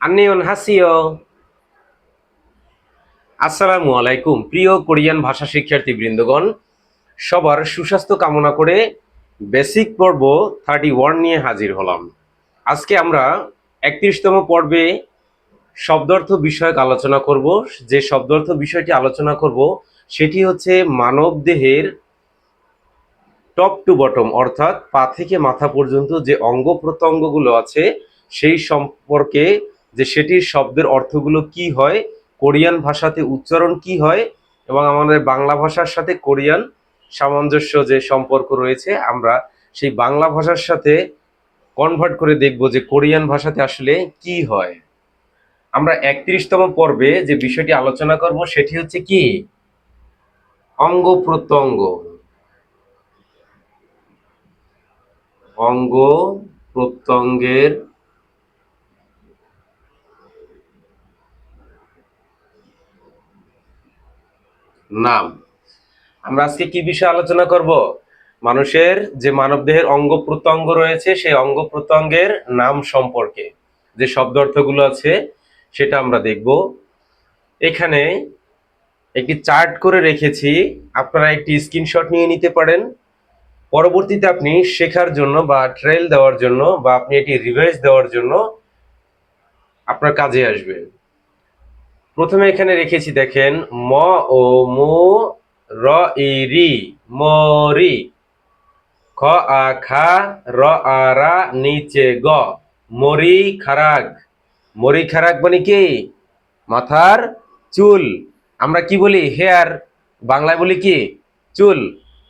আন্নিয়নহাসিও। আসসালামু আলাইকুম প্রিয় কোরিয়ান ভাষা শিক্ষার্থী বৃন্দগণ, সবার সুস্বাস্থ্য কামনা করে বেসিক পর্ব 31 নিয়ে হাজির হলাম। আজকে আমরা 31তম পর্বে শব্দার্থ বিষয়ক আলোচনা করব। যে শব্দার্থ বিষয়টি আলোচনা করব সেটি হচ্ছে মানব দেহের টপ টু বটম, অর্থাৎ পা থেকে মাথা পর্যন্ত যে অঙ্গ প্রত্যঙ্গগুলো আছে সেই সম্পর্কে, যে সেটির শব্দের অর্থগুলো কি হয়, কোরিয়ান ভাষাতে উচ্চারণ কি হয় এবং আমাদের বাংলা ভাষার সাথে কোরিয়ান সামঞ্জস্য যে সম্পর্ক রয়েছে, আমরা সেই বাংলা ভাষার সাথে কনভার্ট করে দেখব যে কোরিয়ান ভাষাতে আসলে কি হয়। আমরা 31তম পর্বে যে বিষয়টি আলোচনা করব সেটি হচ্ছে কি, অঙ্গ প্রত্যঙ্গ। অঙ্গ প্রত্যঙ্গের নাম। আমরা আজকে কি বিষয়ে আলোচনা করব? মানুষের যে মানবদেহের অঙ্গ প্রত্যঙ্গ রয়েছে সেই অঙ্গ প্রত্যঙ্গের নাম সম্পর্কে যে শব্দ অর্থগুলো আছে সেটা আমরা দেখব। এখানে একটি চার্ট করে রেখেছি, আপনারা একটি স্ক্রিনশট নিয়ে নিতে পারেন। পরবর্তীতে আপনি শেখার জন্য বা ট্রেল দেওয়ার জন্য বা আপনি এটি রিভাইজ দেওয়ার জন্য আপনার কাজে আসবে। প্রথমে এখানে রেখেছি, দেখেন, ম ও মু, র ই রি, মরি। খ আ খা, র আ রা, নিচে গ, মরি খারাগ। মরি খারাগ মানে কি? মাথার চুল। আমরা কি বলি? হেয়ার। বাংলায় বলি কি? চুল।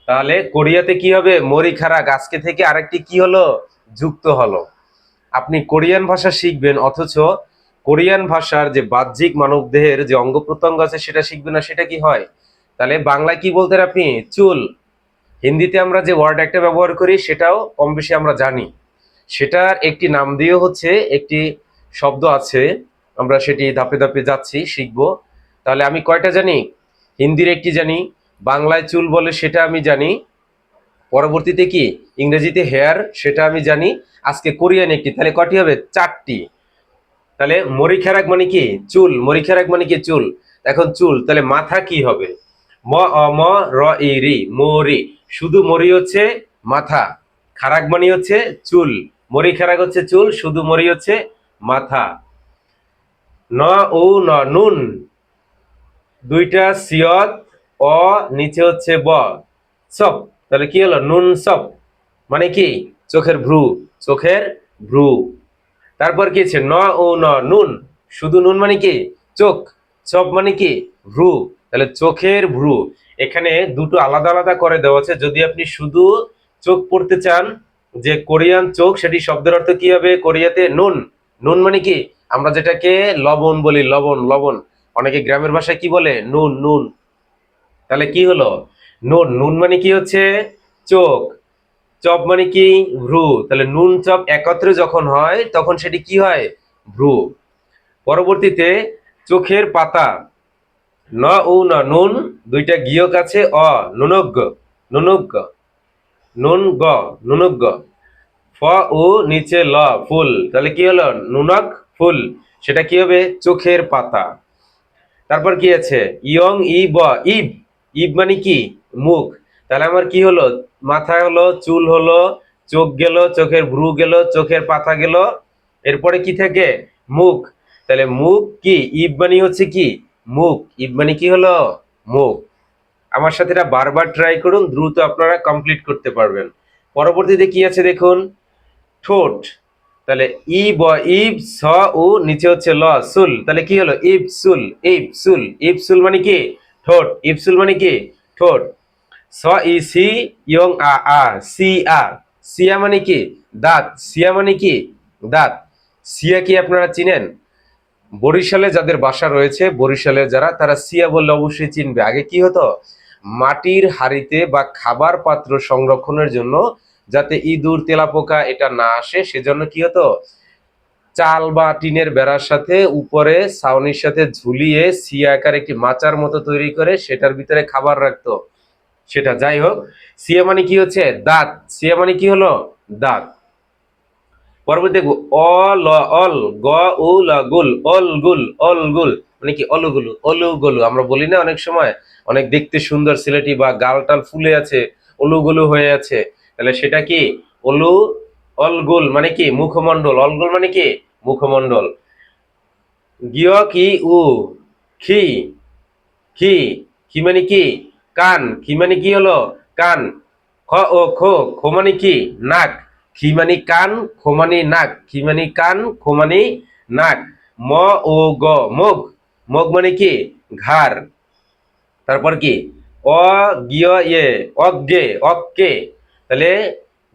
তাহলে কোরিয়াতে কি হবে? মরি খারাগ। আজকে থেকে আরেকটি কি হলো? যুক্ত হলো। আপনি কোরিয়ান ভাষা শিখবেন অথচ কোরিয়ান ভাষার যে বাহ্যিক মানবদেহের যে অঙ্গ প্রত্যঙ্গ আছে সেটা শিখবেন না, সেটা কি হয়? তাহলে বাংলায় কি বলতেন আপনি? চুল। হিন্দিতে আমরা যে ওয়ার্ড একটা ব্যবহার করি সেটাও কম বেশি আমরা জানি। সেটার একটি নাম দিয়ে হচ্ছে একটি শব্দ আছে, আমরা সেটি ধাপে ধাপে যাচ্ছি, শিখবো। তাহলে আমি কয়টা জানি? হিন্দির একটি জানি, বাংলায় চুল বলে সেটা আমি জানি, পরবর্তীতে কি ইংরেজিতে হেয়ার সেটা আমি জানি, আজকে কোরিয়ান একটি। তাহলে কয়টি হবে? 4টি। তাহলে মরিখারাক মানে কি? চুল। মরিখারাক মানে কি? চুল। এখন চুল, তাহলে মাথা কি হবে? ম অ ম র ই রি, মরি। শুধু মরি হচ্ছে মাথা, খারাক মানে হচ্ছে চুল। মরি খারাক হচ্ছে চুল, শুধু মরি হচ্ছে মাথা। ন ও ন, নুন। দুইটা সিয়ত, অ নিচে হচ্ছে ব, সপ। তাহলে কি হলো? নুন সপ মানে কি? চোখের ভ্রু। চোখের ভ্রু। তারপর কি আছে? ন ও ন, নুন। শুধু নুন মানে কি? চোখ। চপ মানে কি? ভ্রু। তাহলে চোখের ভ্রু। এখানে দুটো আলাদা আলাদা করে দেওয়া আছে। যদি আপনি শুধু চোখ পড়তে চান, যে কোরিয়ান চোখ, সেটি শব্দের অর্থ কি হবে কোরিয়াতে? নুন। নুন মানে কি? আমরা যেটাকে লবণ বলি, লবণ লবণ। অনেকে গ্রামের ভাষায় কি বলে? নুন নুন। তাহলে কি হলো? নুন। নুন মানে কি হচ্ছে? চোখ। চপ মানে কি? ভ্রু। তাহলে নুন চপ একত্রে যখন হয় তখন সেটি কি হয়? ভ্রু। পরবর্তীতে চোখের পাতা। ন ও ন, নুন। দুইটা গিয়ক আছে, অ, নুনগ্গ। নুনগ্গ। নুন গ, নুনগ্গ। ফ ও নিচে ল, ফুল। তাহলে কি হলো? নুনক ফুল। সেটা কি হবে? চোখের পাতা। তারপর কি আছে? ইয়ং ই ব, ইব। ইব মানে কি? মুখ। তাহলে আমার কি হলো? মাথা হলো, চুল হলো, চোখ গেল, চোখের ভ্রু গেল, চোখের পাতা গেল, এরপরে কি থাকে? মুখ। তাহলে মুখ কি? ইব মানে হচ্ছে কি? মুখ। ইব মানে কি হলো? মুখ। আমার সাথে এটা বারবার ট্রাই করুন, দ্রুত আপনারা কমপ্লিট করতে পারবেন। পরবর্তীতে কি আছে দেখুন? ঠোঁট। তাহলে ই ব, ইব, স ও নিচে হচ্ছে ল, সুল। তাহলে কি হলো? ইবসুল। ইবসুল। ইবসুল মানে কি? ঠোঁট। ইবসুল মানে কি? ঠোঁট। স ই সি, ইয়ং আ আ, সি আ। সিয়া মানে কি? দাঁত। সিয়া মানে কি? দাঁত। সিয়া কি আপনারা চিনেন? বরিশালে যাদের বাসা রয়েছে, বরিশালের যারা, তারা সিয়া বললে অবশ্যই চিনবে। আগে কি হতো? মাটির হাঁড়িতে বা খাবার পাত্র সংরক্ষণের জন্য, যাতে ইঁদুর তেলাপোকা এটা না আসে, সেজন্য কি হতো? চাল বা টিনের বেড়ার সাথে উপরে ছাউনির সাথে ঝুলিয়ে সিয়া আকার একটি মাচার মতো তৈরি করে সেটার ভিতরে খাবার রাখতো। সেটা যাই হোক, সিয়া মানে কি হচ্ছে? দাঁত। সিয়া মানে কি হলো? দাঁত। পরবর্তী দেখবো অ ল অল গ উ ল গুল অল গুল অল গুল মানে কি অলুগুলু অলুগুলু আমরা বলি না অনেক সময়, অনেক দেখতে সুন্দর ছেলেটি বা গালটাল ফুলে আছে, অলুগুলু হয়ে আছে, তাহলে সেটা কি অলু। অলগুল মানে কি মুখমণ্ডল, অলগুল মানে কি মুখমণ্ডল। গিয় কি উ খি খি খি মানে কি কান, খি মানে কি হলো কান। খ ও খো খো মানে কি নাক, খি মানে কান খো মানে নাক, খি মানে কান খো মানে নাক। ম ও গ মুখ, মুখ মানে কি ঘাড়। তারপর কি অ গিয় ইয়ে অজ্ঞে অক্কে, তাহলে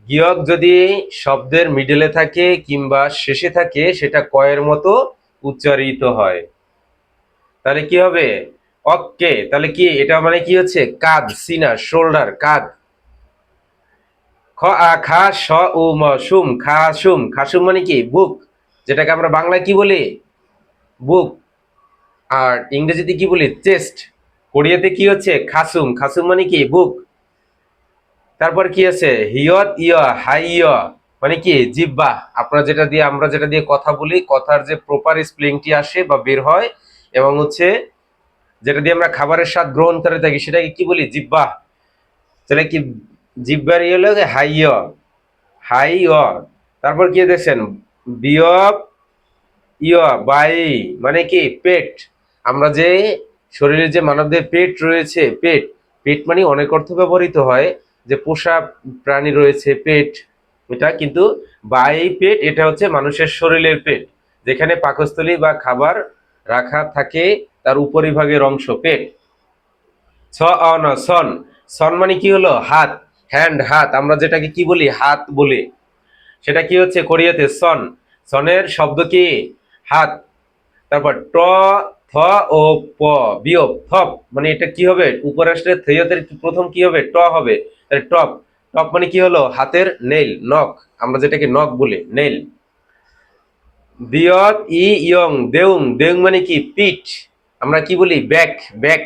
গিয়ক যদি শব্দের মিডলে থাকে কিংবা শেষে থাকে সেটা কয়ের মতো উচ্চারিত হয়, তাহলে কি হবে অক্কে, তাহলে কি এটা মানে কি হচ্ছে কাঁধ, সিনা শোল্ডার কাঁধ। খ আ খা স উ ম সুম খাসুম, খাসুম মানে কি বুক, যেটাকে আমরা বাংলায় কি বলি বুক, আর ইংরেজিতে কি বলি চেস্ট। কোরিয়াতে কি হচ্ছে খাসুম, খাসুম মানে কি বুক। তারপর কি আছে হিয়ত ইয় হাই ইয় মানে কি জিহ্বা, আপনারা যেটা দিয়ে আমরা যেটা দিয়ে কথা বলি, কথার যে প্রপার স্পেলিংটি আসে বা বের হয়, এবং হচ্ছে যেটা দিয়ে আমরা খাবারের স্বাদ গ্রহণ করে থাকি সেটাকে কি বলি জিহ্বা। তাহলে কি জিহ্বার ইয়ে হলো হাই ইয় হাই ইয়। তারপর কি দেখছেন বিয়প ইয় বাই মানে কি পেট, আমরা যে শরীরে যে মানবদেহের পেট রয়েছে, পেট পেট মানে অনেক অর্থ ব্যবহৃত হয়, যে পোষা প্রাণী রয়েছে পেট, এটা কিন্তু বাই পেট এটা হচ্ছে মানুষের শরীরের পেট, যেখানে পাকস্থলী বা খাবার রাখা থাকে তার উপরিভাগের অংশ পেট। ছ অ ন সন, সন মানে কি হলো হাত, হ্যান্ড হাত, আমরা যেটাকে কি বলি হাত বলি, সেটা কি হচ্ছে কোরিয়াতে সন, সনের শব্দ কি হাত। তারপর ট থ ও প বিয়োগ থপ মানে এটা কি হবে উপরে আসলে থইয়তের প্রথম কি হবে ট হবে, তাহলে টপ, টপ মানে কি হলো হাতের নেইল নখ, আমরা যেটাকে নখ বলি নেইল। দিয়ত ই ইয়ং দেউং, দেউং মানে কি পিঠ, আমরা কি বলি ব্যাক ব্যাক,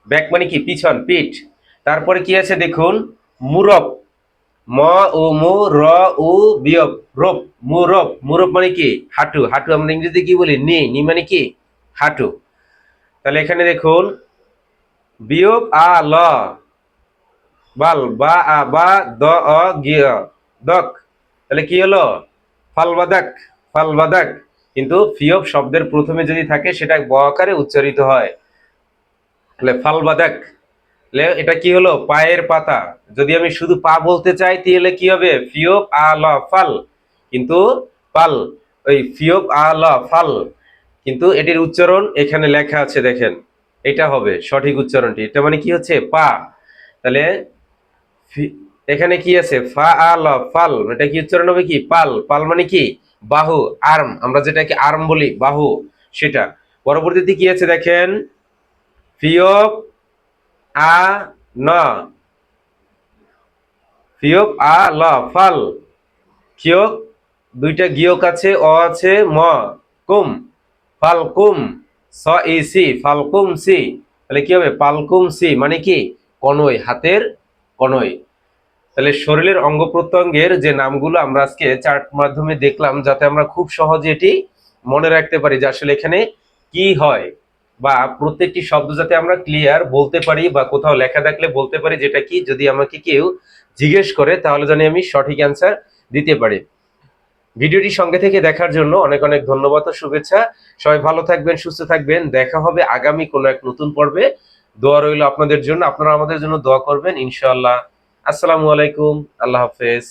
ব্যাক মানে কি পিছন পিঠ। তারপরে কি আছে দেখুন মুরব, ম ও মু র উ বিয়োগ রোপ, মুরব, মুরব মানে কি হাঁটু, হাঁটু আমরা ইংরেজিতে কি বলি নি, নি মানে কি হাঁটু। তাহলে এখানে দেখুন বিয়োগ আ ল বাল বা আ বা দ অ গিয় দক, তাহলে কি হলো ফালবাদাক ফালবাদাক, কিন্তু ফিয়ব শব্দের প্রথমে যদি থাকে সেটা ব আকারে উচ্চারিত হয়, তাহলে ফালবাদাক। তাহলে এটা কি হলো পায়ের পাতা, যদি আমি শুধু পা বলতে চাই তাহলে কি হবে ফিয়ব আ ল ফাল, কিন্তু পাল ওই ফিয়ব আ ল ফাল, কিন্তু এটির উচ্চারণ এখানে লেখা আছে দেখেন, এটা হবে সঠিক উচ্চারণটি, এটা মানে কি হচ্ছে পা। তাহলে এখানে কি আছে ফা আল ফাল, এটা কি উচ্চারণ হবে কি পাল, পাল মানে কি বাহু আর্ম, আমরা যেটাকে আর্ম বলি বাহু সেটা। পরবর্তীতে কি আছে দেখেন ফিয়ব আ ন, ফিয়ব আ ল ফাল, কিয়ক দুইটা গিয়ক আছে অ আছে ম কুম ফালকুম স ই সি ফালকুম সি, তাহলে কি হবে পালকুম সি মানে কি কনই হাতের কনই। তাহলে শরীরের অঙ্গ প্রত্যঙ্গের যে নামগুলো আমরা আজকে চার্ট মাধ্যমে দেখলাম, যাতে আমরা খুব সহজে এটি মনে রাখতে পারি যে আসলে এখানে কি হয়, বা প্রত্যেকটি শব্দ যাতে আমরা ক্লিয়ার বলতে পারি বা কোথাও লেখা থাকলে বলতে পারি যেটা কি, যদি আমাকে কেউ জিজ্ঞেস করে তাহলে জানি আমি সঠিক অ্যান্সার দিতে পারি। ভিডিওটি সঙ্গে থেকে দেখার জন্য অনেক অনেক ধন্যবাদ ও শুভেচ্ছা। সবাই ভালো থাকবেন, সুস্থ থাকবেন, দেখা হবে আগামী কোনো এক নতুন পর্বে। দোয়া রইল আপনাদের জন্য, আপনারা আমাদের জন্য দোয়া করবেন ইনশাআল্লাহ। আসসালামু আলাইকুম, আল্লাহ হাফেজ।